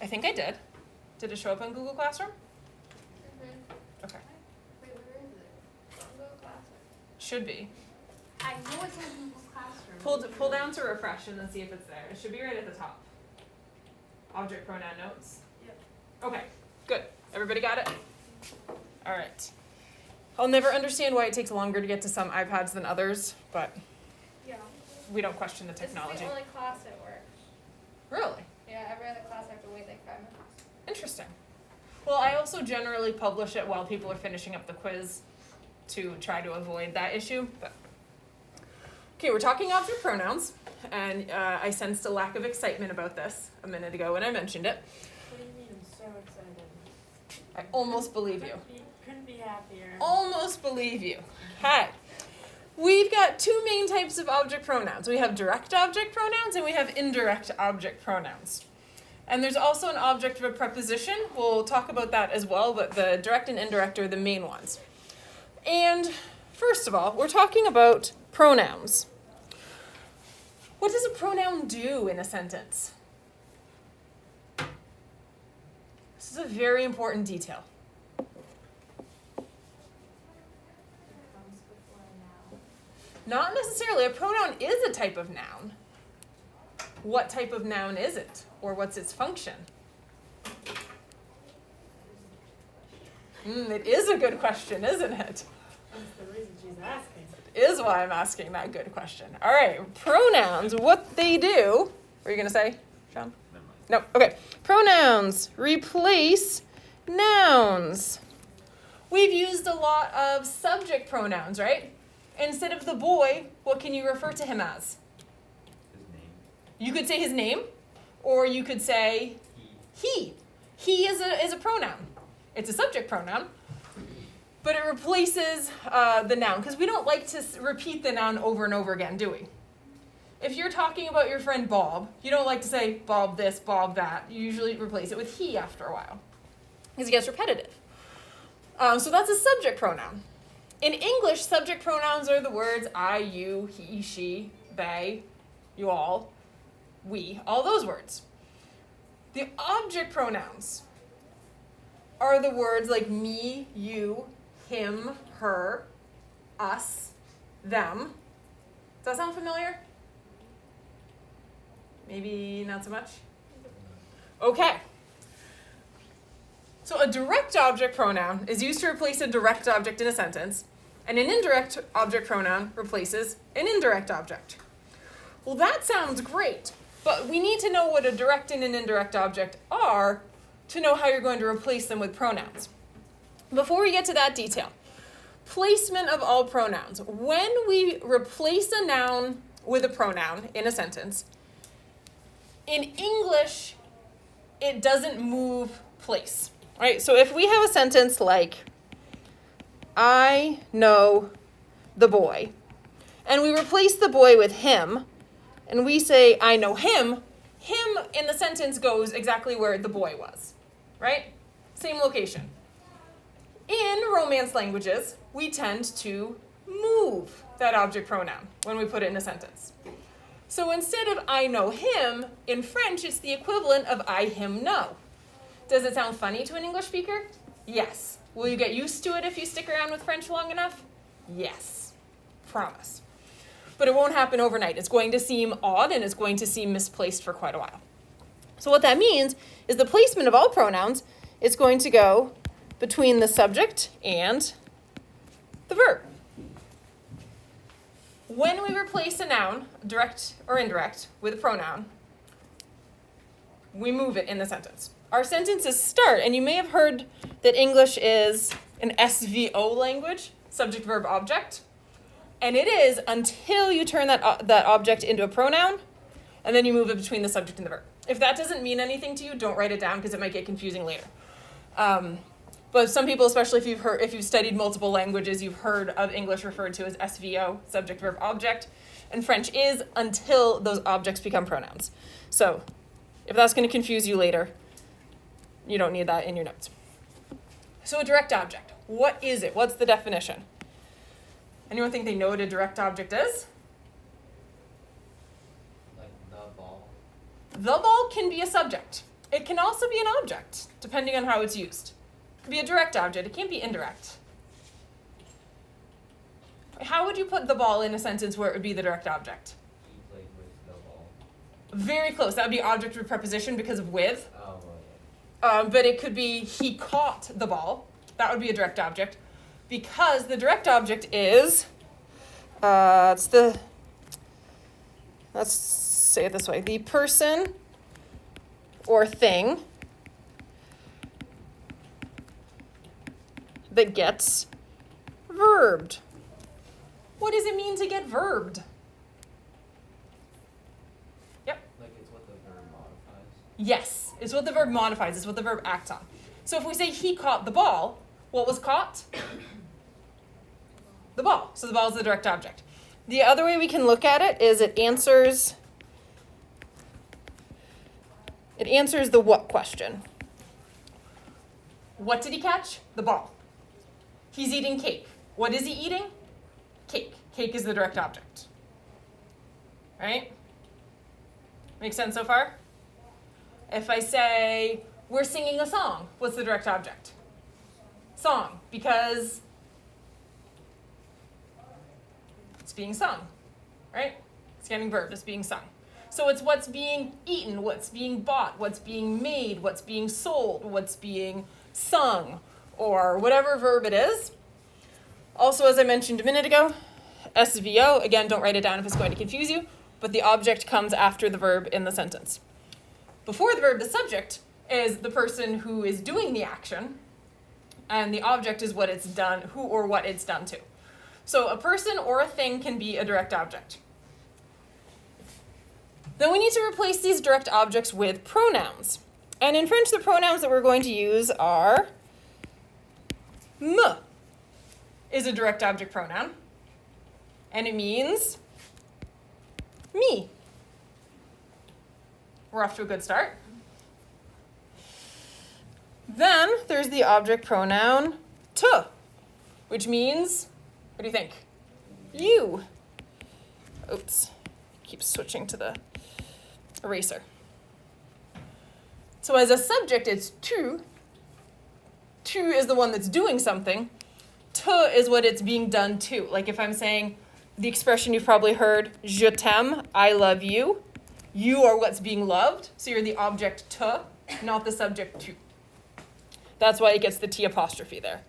I think I did. Did it show up in Google Classroom? Mm-hmm. Okay. Wait, where is it? Google Classroom. Should be. I know it's in Google Classroom. Pull down to refresh and then see if it's there. It should be right at the top. Object pronoun notes. Yep. Okay, good. Everybody got it? All right. I'll never understand why it takes longer to get to some iPads than others, but Yeah. we don't question the This is technology. the only class it works. Really? Yeah, every other class I have to wait like 5 minutes. Interesting. Well, I also generally publish it while people are finishing up the quiz to try to avoid that issue. But okay, we're talking object pronouns, and I sensed a lack of excitement about this a minute ago when I mentioned it. What do you mean? I'm so excited. I almost believe you. Couldn't be happier. Almost believe you. Okay. We've got two main types of object pronouns. We have direct object pronouns and we have indirect object pronouns. And there's also an object of a preposition. We'll talk about that as well, but the direct and indirect are the main ones. And first of all, we're talking about pronouns. What does a pronoun do in a sentence? This is a very important detail. Comes before a noun. Not necessarily. A pronoun is a type of noun. What type of noun is it? Or what's its function? It is a good question, isn't it? That's the reason she's asking. It is why I'm asking that good question. All right, pronouns, what they do. What are you going to say, Sean? No, okay. Pronouns replace nouns. We've used a lot of subject pronouns, right? Instead of the boy, what can you refer to him as? His name. You could say his name, or you could say he. He is a pronoun. It's a subject pronoun, but it replaces the noun, because we don't like to repeat the noun over and over again, do we? If you're talking about your friend Bob, you don't like to say Bob this, Bob that. You usually replace it with he after a while, because it gets repetitive. So that's a subject pronoun. In English, subject pronouns are the words I, you, he, she, they, you all, we, all those words. The object pronouns are the words like me, you, him, her, us, them. Does that sound familiar? Maybe not so much? Okay. So a direct object pronoun is used to replace a direct object in a sentence, and an indirect object pronoun replaces an indirect object. Well, that sounds great, but we need to know what a direct and an indirect object are to know how you're going to replace them with pronouns. Before we get to that detail, placement of all pronouns. When we replace a noun with a pronoun in a sentence, in English, it doesn't move place. Right? So if we have a sentence like, I know the boy, and we replace the boy with him, and we say, I know him, him in the sentence goes exactly where the boy was, right? Same location. In Romance languages, we tend to move that object pronoun when we put it in a sentence. So instead of I know him, in French, it's the equivalent of I him know. Does it sound funny to an English speaker? Yes. Will you get used to it if you stick around with French long enough? Yes. Promise. But it won't happen overnight. It's going to seem odd and it's going to seem misplaced for quite a while. So what that means is the placement of all pronouns is going to go between the subject and the verb. When we replace a noun, direct or indirect, with a pronoun, we move it in the sentence. Our sentences start, and you may have heard that English is an SVO language, subject, verb, object. And it is until you turn that object into a pronoun, and then you move it between the subject and the verb. If that doesn't mean anything to you, don't write it down because it might get confusing later. But some people, especially if you've studied multiple languages, you've heard of English referred to as SVO, subject, verb, object, and French is until those objects become pronouns. So if that's going to confuse you later, you don't need that in your notes. So a direct object, what is it? What's the definition? Anyone think they know what a direct object is? Like the ball. The ball can be a subject. It can also be an object, depending on how it's used. It could be a direct object. It can't be indirect. How would you put the ball in a sentence where it would be the direct object? He played with the ball. Very close. That would be object with preposition because of with. Oh, well, yeah. But it could be he caught the ball. That would be a direct object. Because the direct object is, let's say it this way, the person or thing that gets verbed. What does it mean to get verbed? Yep. Like it's what the verb modifies. Yes, it's what the verb modifies. It's what the verb acts on. So if we say he caught the ball, what was caught? The ball. So the ball is the direct object. The other way we can look at it is it answers the what question. What did he catch? The ball. He's eating cake. What is he eating? Cake. Cake is the direct object. Right? Make sense so far? If I say, we're singing a song, what's the direct object? Song, because it's being sung, right? It's getting verbed, it's being sung. So it's what's being eaten, what's being bought, what's being made, what's being sold, what's being sung, or whatever verb it is. Also, as I mentioned a minute ago, SVO, again, don't write it down if it's going to confuse you, but the object comes after the verb in the sentence. Before the verb, the subject is the person who is doing the action, and the object is what it's done, who or what it's done to. So a person or a thing can be a direct object. Then we need to replace these direct objects with pronouns. And in French, the pronouns that we're going to use are me is a direct object pronoun, and it means me. We're off to a good start. Then there's the object pronoun te, which means, what do you think? You. Oops, keeps switching to the eraser. So as a subject, it's tu. Tu is the one that's doing something. Te is what it's being done to. Like if I'm saying the expression you've probably heard, je t'aime, I love you. You are what's being loved, so you're the object te, not the subject tu. That's why it gets the T apostrophe there.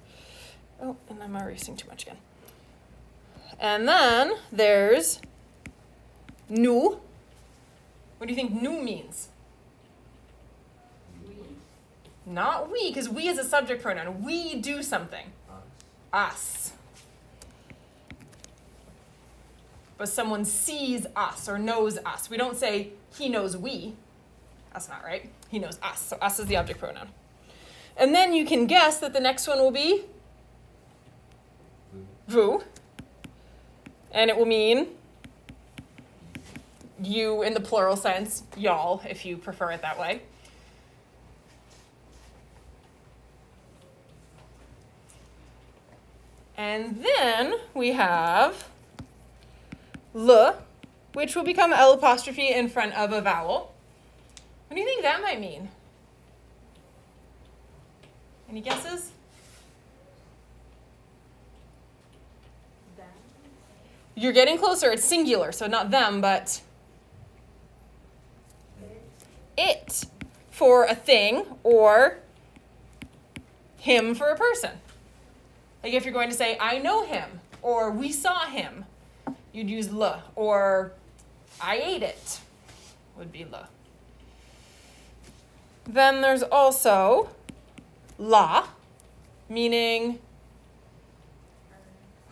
Oh, and I'm erasing too much again. And then there's nous. What do you think nous means? We. Not we, because we is a subject pronoun. We do something. Us. But someone sees us or knows us. We don't say he knows we. That's not right. He knows us. So us is the object pronoun. And then you can guess that the next one will be vous. And it will mean you in the plural sense, y'all, if you prefer it that way. And then we have le, which will become L apostrophe in front of a vowel. What do you think that might mean? Any guesses? Them. You're getting closer. It's singular, so not them, but it for a thing or him for a person. Like if you're going to say, I know him, or we saw him, you'd use le, or I ate it would be le. Then there's also la, meaning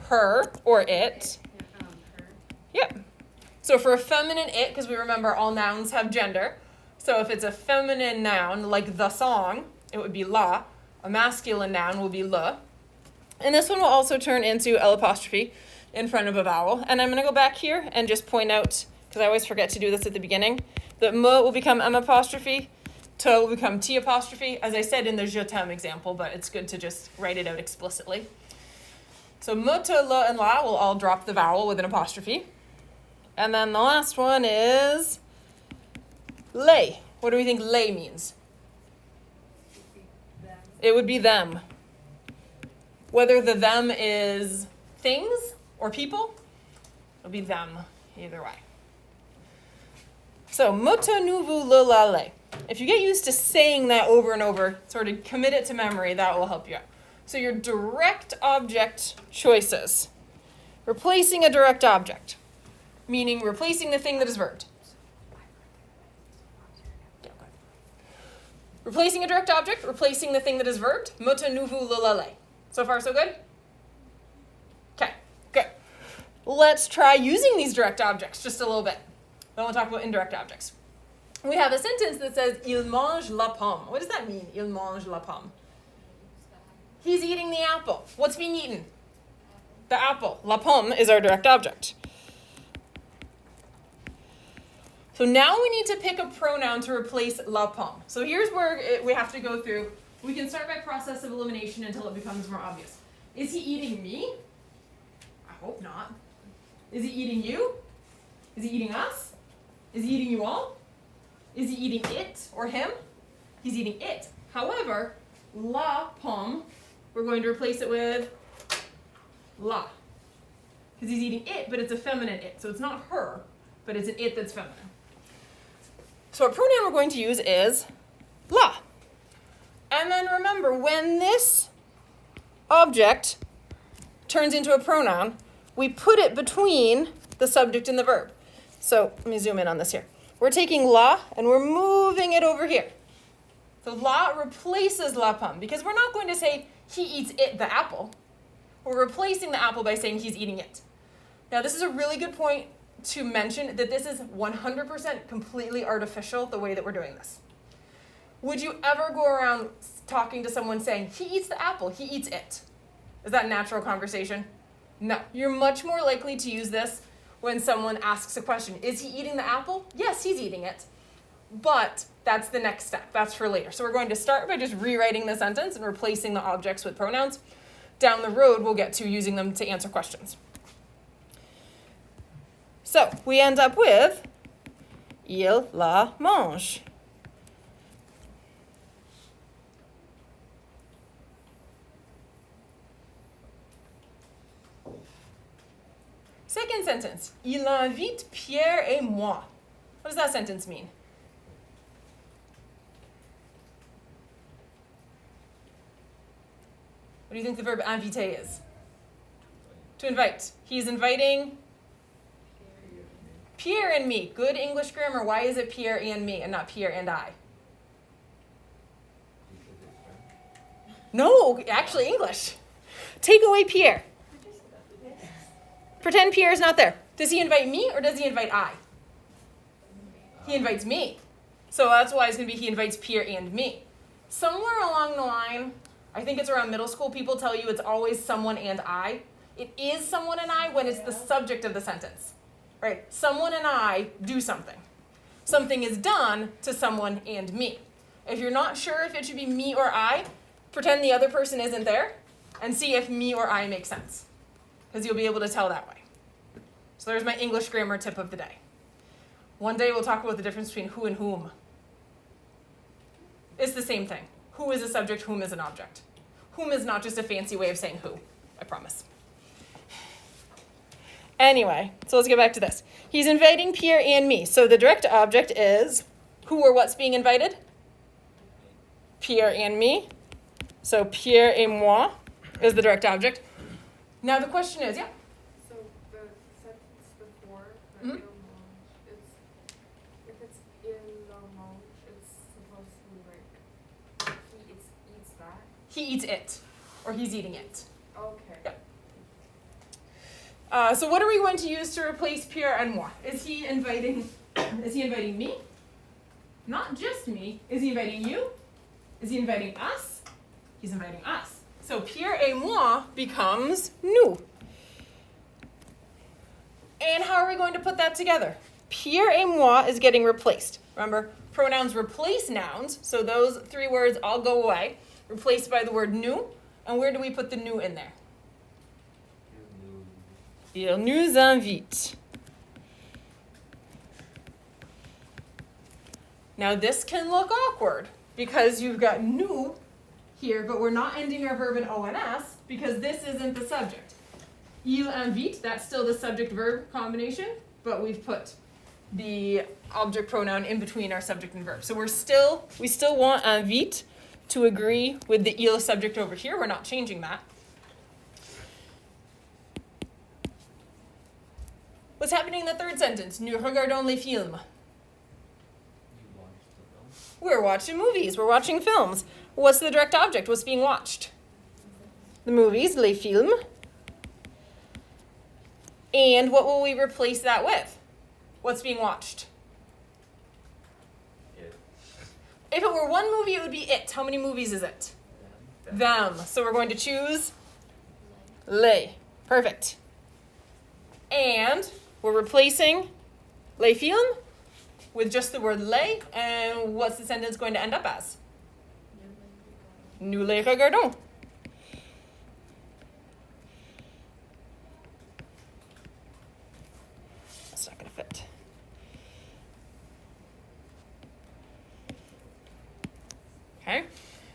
her or it. Yep. So for a feminine it, because we remember all nouns have gender, so if it's a feminine noun, like the song, it would be la. A masculine noun will be le. And this one will also turn into L apostrophe in front of a vowel. And I'm going to go back here and just point out, because I always forget to do this at the beginning, that me will become M apostrophe, te will become T apostrophe, as I said in the je t'aime example, but it's good to just write it out explicitly. So me, te, le, and la will all drop the vowel with an apostrophe. And then the last one is lay. What do we think lay means? It would be them. Whether the them is things or people, it'll be them either way. So, moto nuvu lolale. If you get used to saying that over and over, sort of commit it to memory, that will help you out. So your direct object choices. Replacing a direct object, meaning replacing the thing that is verbed. Replacing a direct object, replacing the thing that is verbed. Moto nuvu lolale. So far, so good? Okay, good. Let's try using these direct objects just a little bit. Then we'll talk about indirect objects. We have a sentence that says, il mange la pomme. What does that mean, il mange la pomme? He's eating the apple. What's being eaten? The apple. La pomme is our direct object. So now we need to pick a pronoun to replace la pomme. So here's where we have to go through. We can start by process of elimination until it becomes more obvious. Is he eating me? I hope not. Is he eating you? Is he eating us? Is he eating you all? Is he eating it or him? He's eating it. However, la pomme, we're going to replace it with la. Because he's eating it, but it's a feminine it. So it's not her, but it's an it that's feminine. So our pronoun we're going to use is la. And then remember, when this object turns into a pronoun, we put it between the subject and the verb. So let me zoom in on this here. We're taking la and we're moving it over here. So la replaces la pomme because we're not going to say he eats it, the apple. We're replacing the apple by saying he's eating it. Now this is a really good point to mention that this is 100% completely artificial, the way that we're doing this. Would you ever go around talking to someone saying, he eats the apple, he eats it? Is that natural conversation? No. You're much more likely to use this when someone asks a question. Is he eating the apple? Yes, he's eating it. But that's the next step. That's for later. So we're going to start by just rewriting the sentence and replacing the objects with pronouns. Down the road, we'll get to using them to answer questions. So we end up with il la mange. Second sentence, il invite Pierre et moi. What does that sentence mean? What do you think the verb inviter is? To invite. He's inviting Pierre and me. Good English grammar. Why is it Pierre and me and not Pierre and I? No, actually English. Take away Pierre. Pretend Pierre is not there. Does he invite me or does he invite I? He invites me. So that's why it's going to be he invites Pierre and me. Somewhere along the line, I think it's around middle school, people tell you it's always someone and I. It is someone and I when it's the subject of the sentence. Right? Someone and I do something. Something is done to someone and me. If you're not sure if it should be me or I, pretend the other person isn't there and see if me or I make sense. Because you'll be able to tell that way. So there's my English grammar tip of the day. One day we'll talk about the difference between who and whom. It's the same thing. Who is a subject, whom is an object. Whom is not just a fancy way of saying who, I promise. Anyway, so let's get back to this. He's inviting Pierre and me. So the direct object is who or what's being invited? Pierre and me. So Pierre et moi is the direct object. Now the question is, yeah? So the sentence before, the Mhm. il mange, if it's il la mange, it's supposed to be like, he eats that? He eats it, or he's eating it. Okay. Yeah. So what are we going to use to replace Pierre and moi? Is he inviting me? Not just me. Is he inviting you? Is he inviting us? He's inviting us. So Pierre et moi becomes nous. And how are we going to put that together? Pierre et moi is getting replaced. Remember, pronouns replace nouns, so those three words all go away, replaced by the word nous. And where do we put the nous in there? Il nous invite. Now this can look awkward because you've got nous here, but we're not ending our verb in ONS because this isn't the subject. Il invite, that's still the subject-verb combination, but we've put the object pronoun in between our subject and verb. So we still want invite to agree with the il subject over here. We're not changing that. What's happening in the third sentence? Nous regardons les films. You watched the film? We're watching movies. We're watching films. What's the direct object? What's being watched? The movies, les films. And what will we replace that with? What's being watched? It. If it were one movie, it would be it. How many movies is it? Them. Them. So we're going to choose les. Perfect. And we're replacing les films with just the word les. And what's the sentence going to end up as? Nous les regardons. That's not going to fit. Okay.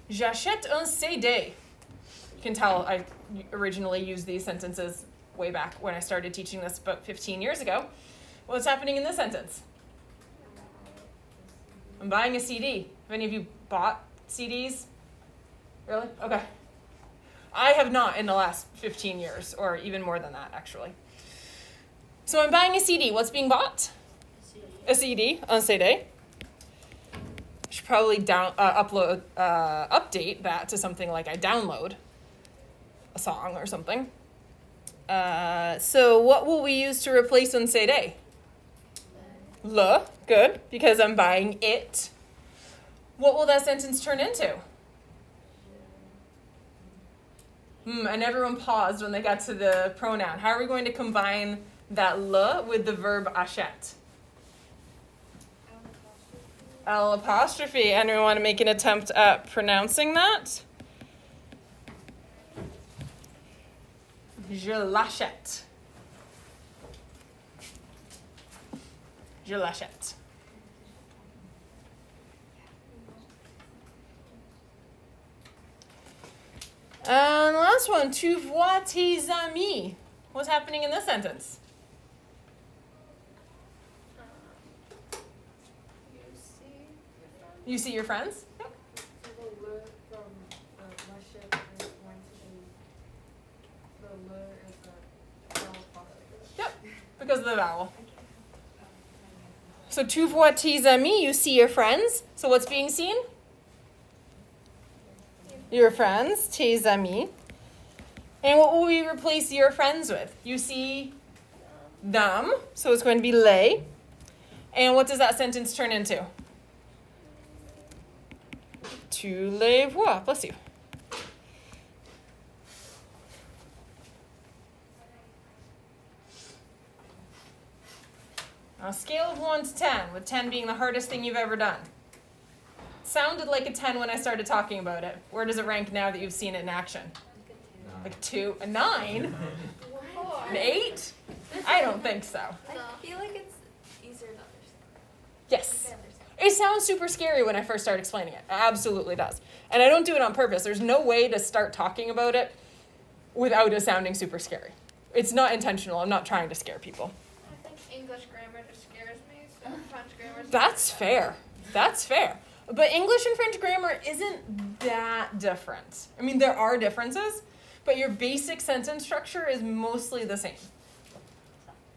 J'achète un CD. You can tell I originally used these sentences way back when I started teaching this about 15 years ago. What's happening in this sentence? I'm buying a CD. Have any of you bought CDs? Really? Okay. I have not in the last 15 years, or even more than that, actually. So I'm buying a CD. What's being bought? A CD. Un CD. Should probably update that to something like I download a song or something. So what will we use to replace un CD? Le. Good, because I'm buying it. What will that sentence turn into? And everyone paused when they got to the pronoun. How are we going to combine that le with the verb achète? L apostrophe. Anyone want to make an attempt at pronouncing that? Je l'achète. Je l'achète. And the last one, tu vois tes amis. What's happening in this sentence? You see your friends? Yep. So the le from l'achète is going to be, the le is the vowel apostrophe. Yep, because of the vowel. So tu vois tes amis, you see your friends. So what's being seen? Your friends, tes amis. And what will we replace your friends with? You see them, so it's going to be les. And what does that sentence turn into? Tu les vois. Bless you. On a scale of 1 to 10, with 10 being the hardest thing you've ever done. Sounded like a 10 when I started talking about it. Where does it rank now that you've seen it in action? Like a 2, a 9, an 8? I don't think so. I feel like it's easier to understand. Yes. I understand. It sounds super scary when I first start explaining it. It absolutely does. And I don't do it on purpose. There's no way to start talking about it without it sounding super scary. It's not intentional. I'm not trying to scare people. I think English grammar just scares me, so French grammar. That's fair. That's fair. But English and French grammar isn't that different. I mean, there are differences, but your basic sentence structure is mostly the same.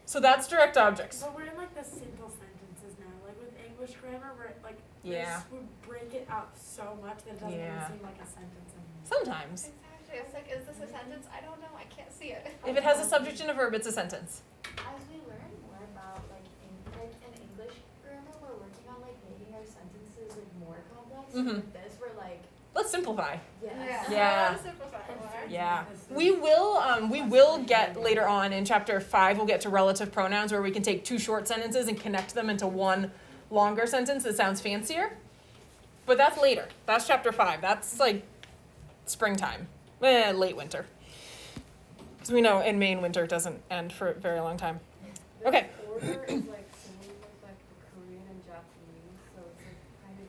So that's direct objects. But we're in like the simple sentences now. Like with English grammar, we're like Yeah. we break it up so much that it doesn't Yeah. even seem like a sentence anymore. Sometimes. Exactly. It's like, is this a sentence? I don't know. I can't see it. If it has a subject and a verb, it's a sentence. As we learn more about like in English grammar, we're working on like making our sentences like more complex. Mhm. With this, we're like, Let's simplify. yes. Yeah. I wanna simplify more. Yeah. We will get later on in chapter 5, we'll get to relative pronouns where we can take 2 short sentences and connect them into one longer sentence that sounds fancier. But that's later. That's chapter 5. That's like springtime. Late winter. Because we know in Maine winter doesn't end for a very long time. Okay. The order is like similar with like the Korean and Japanese, so it's like kind of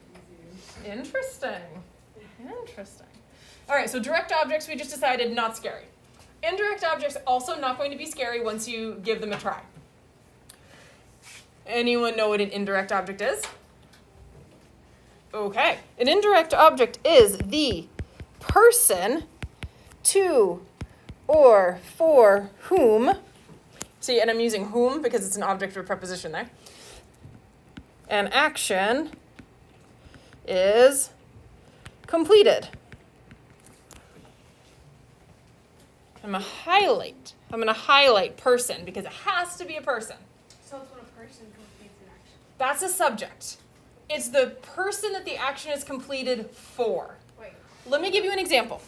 easier. Interesting. Interesting. All right, so direct objects we just decided not scary. Indirect objects also not going to be scary once you give them a try. Anyone know what an indirect object is? Okay, an indirect object is the person to or for whom, see, and I'm using whom because it's an object or preposition there. An action is completed. I'm gonna highlight person because it has to be a person. So it's when a person completes an action. That's a subject. It's the person that the action is completed for. Wait. Let me give you an example.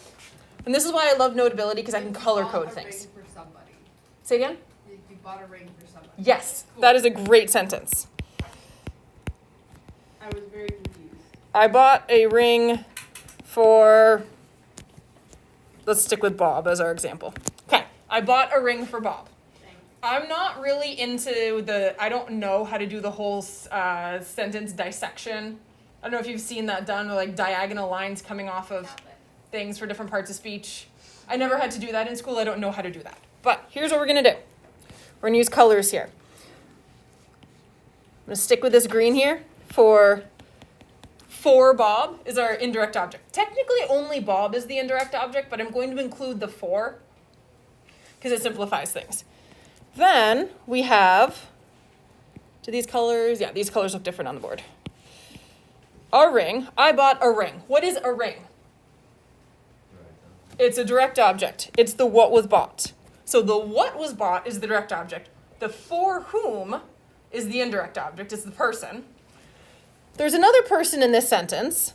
And this is why I love Notability because I can color You code bought a things. ring for somebody. Say again? You bought a ring for somebody. Yes, Cool. that is a great sentence. I was very confused. I bought a ring for, let's stick with Bob as our example. Okay, I bought a ring for Bob. Thanks. I'm not really into I don't know how to do the whole sentence dissection. I don't know if you've seen that done with like diagonal lines coming off of things for different parts of speech. I never had to do that in school. I don't know how to do that. But here's what we're going to do. We're going to use colors here. I'm going to stick with this green here. For Bob is our indirect object. Technically, only Bob is the indirect object, but I'm going to include the for because it simplifies things. Then we have, do these colors? Yeah, these colors look different on the board. A ring. I bought a ring. What is a ring? It's a direct object. It's the what was bought. So the what was bought is the direct object. The for whom is the indirect object. It's the person. There's another person in this sentence.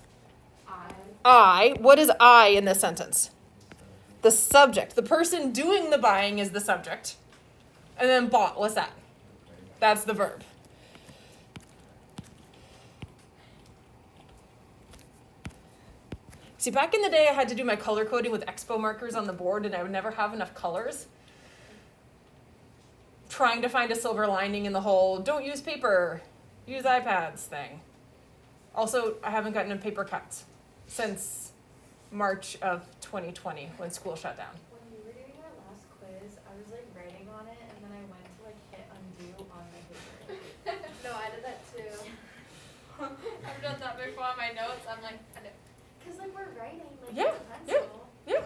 I. What is I in this sentence? The subject. The person doing the buying is the subject. And then bought, what's that? That's the verb. See, back in the day, I had to do my color coding with expo markers on the board, and I would never have enough colors. Trying to find a silver lining in the whole don't use paper, use iPads thing. Also, I haven't gotten a paper cuts since March of 2020 when school shut down. When we were doing our last quiz, I was like writing on it and then I went to like hit undo on my paper. No, I did that too. I've done that before on my notes. I'm like, I did. Cause like we're writing like Yeah, with a pencil. Yeah,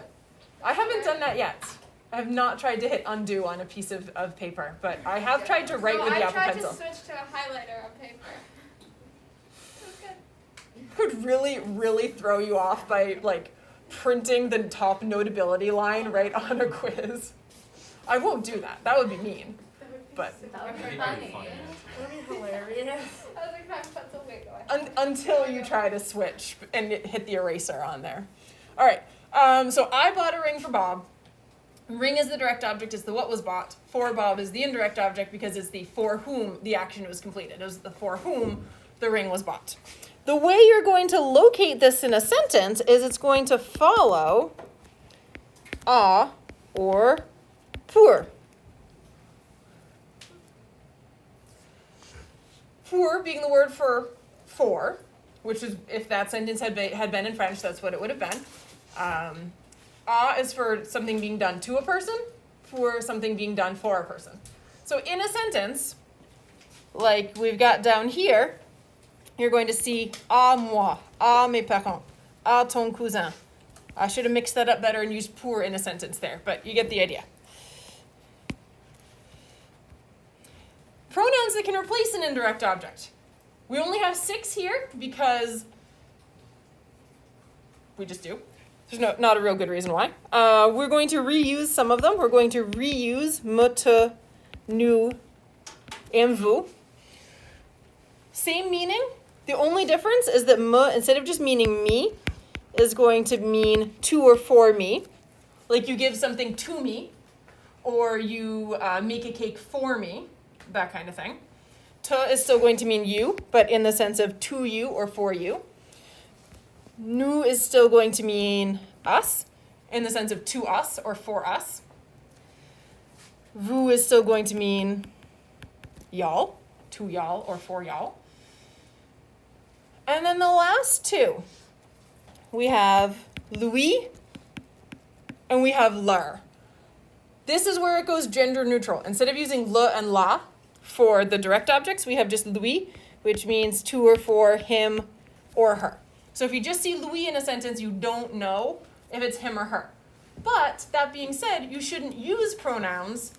I haven't done that yet. I have not tried to hit undo on a piece of paper, but I have tried to write No, with the I Apple tried Pencil. to switch to a highlighter on paper. It was good. Could really, really throw you off by like printing the top notability line right on a quiz. I won't do that. That would be mean. But That would be Pretty funny. funny, actually. That'd be hilarious. I was like, my pencil, wait, go ahead. until you try to switch and hit the eraser on there. All right. So I bought a ring for Bob. Ring is the direct object. It's the what was bought. For Bob is the indirect object because it's the for whom the action was completed. It was the for whom the ring was bought. The way you're going to locate this in a sentence is it's going to follow a or pour. Pour being the word for, which is if that sentence had been in French, that's what it would have been. A is for something being done to a person, for something being done for a person. So in a sentence, like we've got down here, you're going to see à moi, à mes parents, à ton cousin. I should have mixed that up better and used pour in a sentence there, but you get the idea. Pronouns that can replace an indirect object. We only have 6 here because we just do. There's not a real good reason why. We're going to reuse some of them. We're going to reuse me, te, nous, and vous. Same meaning. The only difference is that me, instead of just meaning me, is going to mean to or for me. Like you give something to me, or you make a cake for me, that kind of thing. Te is still going to mean you, but in the sense of to you or for you. Nous is still going to mean us, in the sense of to us or for us. Vous is still going to mean y'all, to y'all or for y'all. And then the last 2, we have Louis and we have leur. This is where it goes gender neutral. Instead of using le and la for the direct objects, we have just lui, which means to or for, him or her. So if you just see lui in a sentence, you don't know if it's him or her. But that being said, you shouldn't use pronouns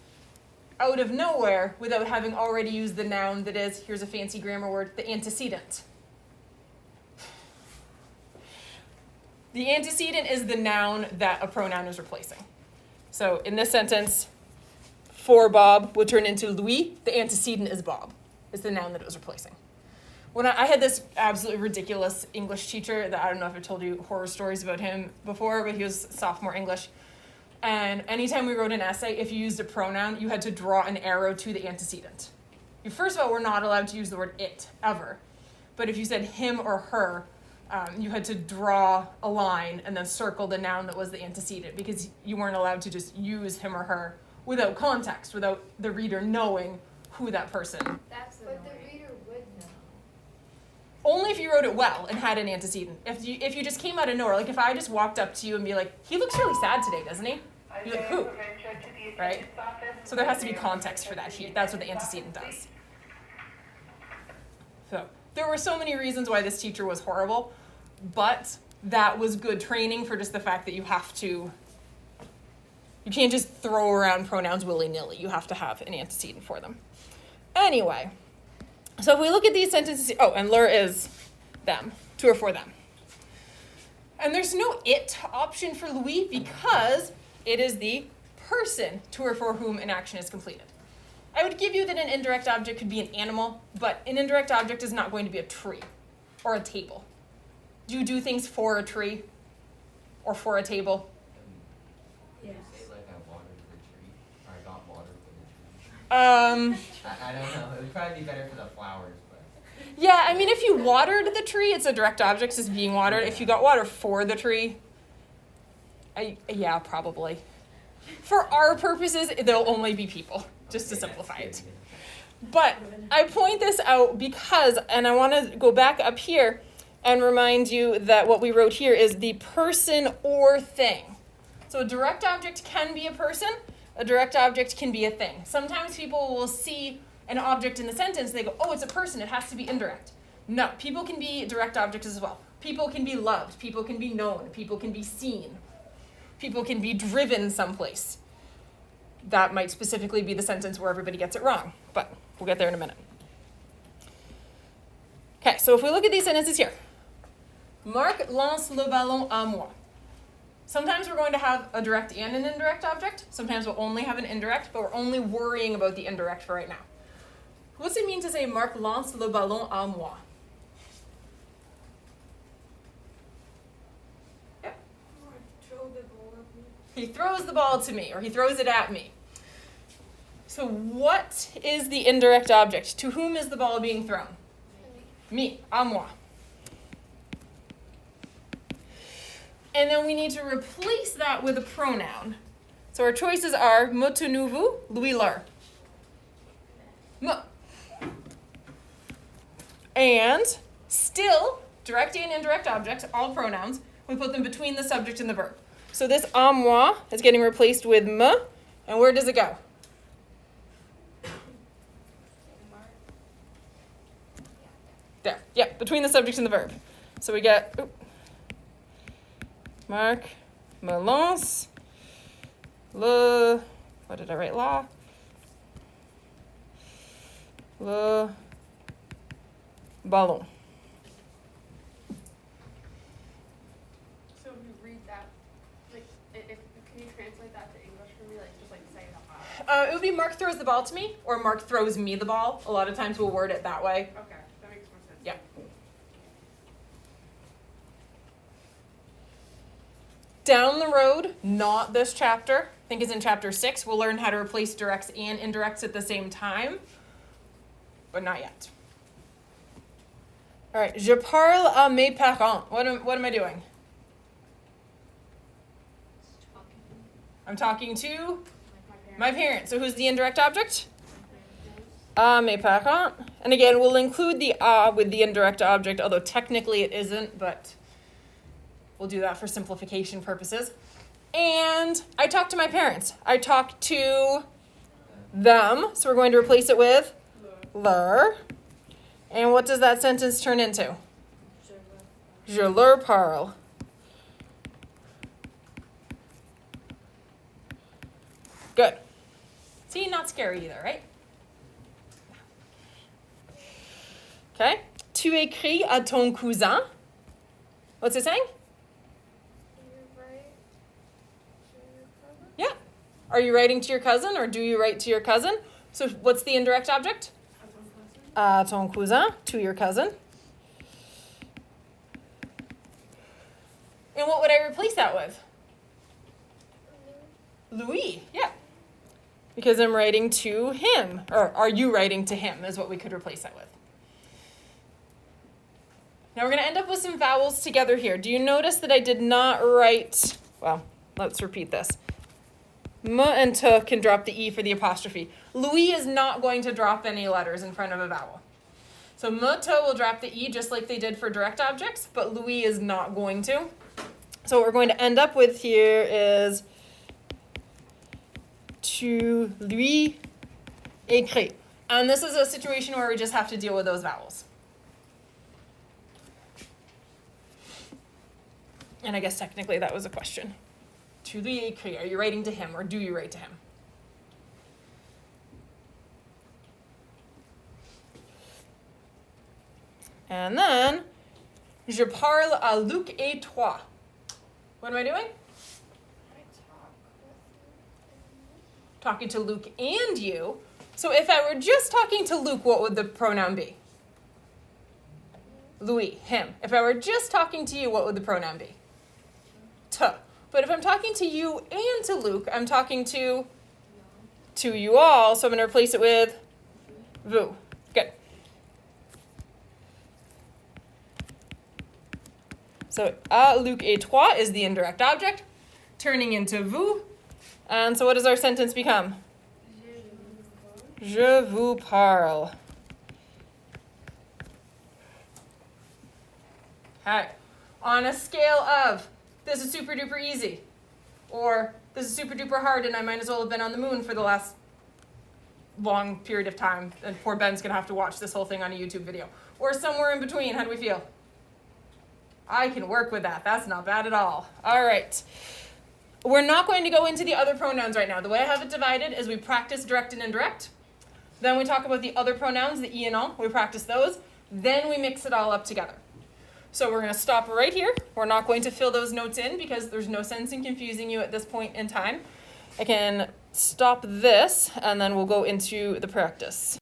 out of nowhere without having already used the noun that is, here's a fancy grammar word, the antecedent. The antecedent is the noun that a pronoun is replacing. So in this sentence, for Bob would turn into Louis. The antecedent is Bob. It's the noun that it was replacing. When I had this absolutely ridiculous English teacher that I don't know if I told you horror stories about him before, but he was sophomore English. And anytime we wrote an essay, if you used a pronoun, you had to draw an arrow to the antecedent. You, first of all, were not allowed to use the word it, ever. But if you said him or her, you had to draw a line and then circle the noun that was the antecedent, because you weren't allowed to just use him or her without context, without the reader knowing who that person. That's But the annoying. reader would know. Only if you wrote it well and had an antecedent. If you just came out of nowhere, like if I just walked up to you and be like, he looks really sad today, doesn't he? You're like, who? Right? So there has to be context for that. That's what the antecedent does. So there were so many reasons why this teacher was horrible, but that was good training for just the fact that you can't just throw around pronouns willy-nilly. You have to have an antecedent for them. Anyway, so if we look at these sentences, and leur is them, to or for them. And there's no it option for Louis because it is the person to or for whom an action is completed. I would give you that an indirect object could be an animal, but an indirect object is not going to be a tree or a table. Do you do things for a tree or for a table? Would you say like I watered the tree, or I got water for the tree? I don't know. It would probably be better for the flowers, but. Yeah, I mean, if you watered the tree, it's a direct object, it's being watered. If you got water for the tree, yeah, probably. For our purposes, they'll only be people, just to Okay, simplify that's it. good, But I point this out because, and I want to go back up here and remind you that what we wrote here is the person or thing. So a direct object can be a person, a direct object can be a thing. Sometimes people will see an object in the sentence, they go, oh, it's a person, it has to be indirect. No, people can be direct objects as well. People can be loved, people can be known, people can be seen, people can be driven someplace. That might specifically be the sentence where everybody gets it wrong, but we'll get there in a minute. Okay, so if we look at these sentences here. Marc lance le ballon à moi. Sometimes we're going to have a direct and an indirect object. Sometimes we'll only have an indirect, but we're only worrying about the indirect for right now. What's it mean to say Marc lance le ballon à moi? Yeah. He throws the ball to me, or he throws it at me. So what is the indirect object? To whom is the ball being thrown? Me, à moi. And then we need to replace that with a pronoun. So our choices are me to nouveau, Louis leur. Me. And still, direct and indirect objects, all pronouns, we put them between the subject and the verb. So this à moi is getting replaced with me, and where does it go? There, yeah, between the subject and the verb. So we get, Marc me lance le, what did I write, la? Le ballon. So if you read that, like, can you translate that to English for me? Like, just like say it out loud. It would be Marc throws the ball to me, or Marc throws me the ball. A lot of times we'll word it that way. Okay, that makes more sense. Yeah. Down the road, not this chapter, I think it's in chapter 6, we'll learn how to replace directs and indirects at the same time, but not yet. All right, je parle à mes parents. What am I doing? I'm talking to Like my parents. So who's the indirect object? À mes parents. And again, we'll include the à with the indirect object, although technically it isn't, but we'll do that for simplification purposes. And I talked to my parents. I talked to them. So we're going to replace it with leur. And what does that sentence turn into? Je leur parle. Good. See, not scary either, right? Okay. Tu écris à ton cousin. What's it saying? Yeah. Are you writing to your cousin or do you write to your cousin? So what's the indirect object? À ton cousin, to your cousin. And what would I replace that with? Louis, yeah. Because I'm writing to him. Or are you writing to him is what we could replace that with. Now we're going to end up with some vowels together here. Do you notice that I did not write, well, let's repeat this. M and T can drop the E for the apostrophe. Louis is not going to drop any letters in front of a vowel. So M, T will drop the E just like they did for direct objects, but Louis is not going to. So what we're going to end up with here is tu lui écris. And this is a situation where we just have to deal with those vowels. And I guess technically that was a question. Tu lui écris. Are you writing to him or do you write to him? And then, je parle à Luc et toi. What am I doing? Talking to Luke and you. So if I were just talking to Luke, what would the pronoun be? Louis, him. If I were just talking to you, what would the pronoun be? Te. But if I'm talking to you and to Luke, I'm talking to you all, so I'm going to replace it with vous. Good. So, à Luc et toi is the indirect object, turning into vous. And so what does our sentence become? Je vous parle. Okay. On a scale of, this is super duper easy, or this is super duper hard and I might as well have been on the moon for the last long period of time, and poor Ben's going to have to watch this whole thing on a YouTube video, or somewhere in between. How do we feel? I can work with that. That's not bad at all. All right. We're not going to go into the other pronouns right now. The way I have it divided is we practice direct and indirect. Then we talk about the other pronouns, the E and all. We practice those. Then we mix it all up together. So we're going to stop right here. We're not going to fill those notes in because there's no sense in confusing you at this point in time. I can stop this and then we'll go into the practice.